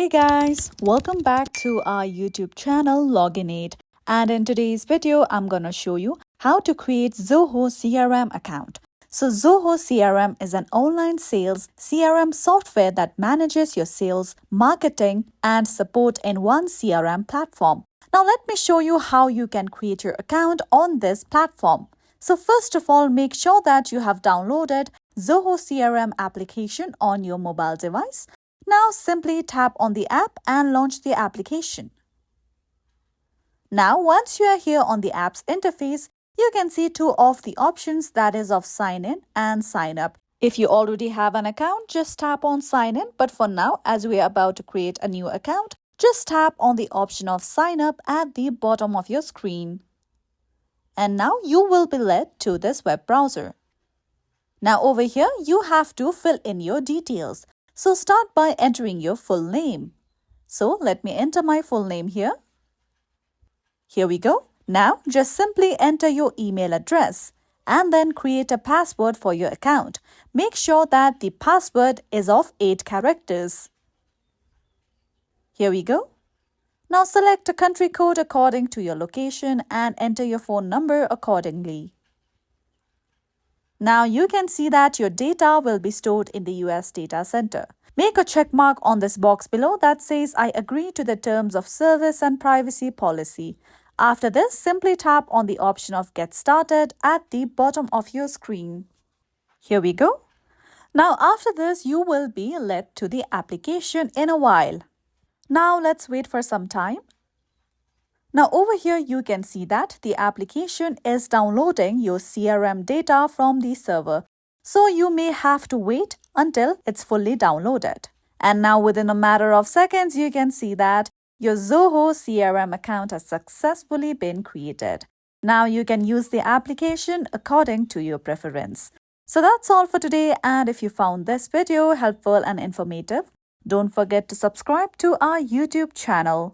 Hey guys, welcome back to our YouTube channel Login8, and in today's video I'm gonna show you how to create Zoho CRM account. So Zoho CRM is an online sales CRM software that manages your sales, marketing and support in one CRM platform. Now let me show you how you can create your account on this platform. So first of all, make sure that you have downloaded Zoho CRM application on your mobile device. Now simply tap on the app and launch the application. Now once you are here on the app's interface, you can see two of the options, that is of sign in and sign up. If you already have an account, just tap on sign in, but for now, as we are about to create a new account, just tap on the option of sign up at the bottom of your screen. And now you will be led to this web browser. Now over here, you have to fill in your details. So start by entering your full name. So let me enter my full name here. Here we go. Now just simply enter your email address and then create a password for your account. Make sure that the password is of 8 characters. Here we go. Now select a country code according to your location and enter your phone number accordingly. Now you can see that your data will be stored in the US data center. Make a check mark on this box below that says I agree to the terms of service and privacy policy. After this, simply tap on the option of get started at the bottom of your screen. Here we go. Now after this, you will be led to the application in a while. Now let's wait for some time. Now over here you can see that the application is downloading your CRM data from the server. So you may have to wait until it's fully downloaded. And now within a matter of seconds you can see that your Zoho CRM account has successfully been created. Now you can use the application according to your preference. So that's all for today, and if you found this video helpful and informative, don't forget to subscribe to our YouTube channel.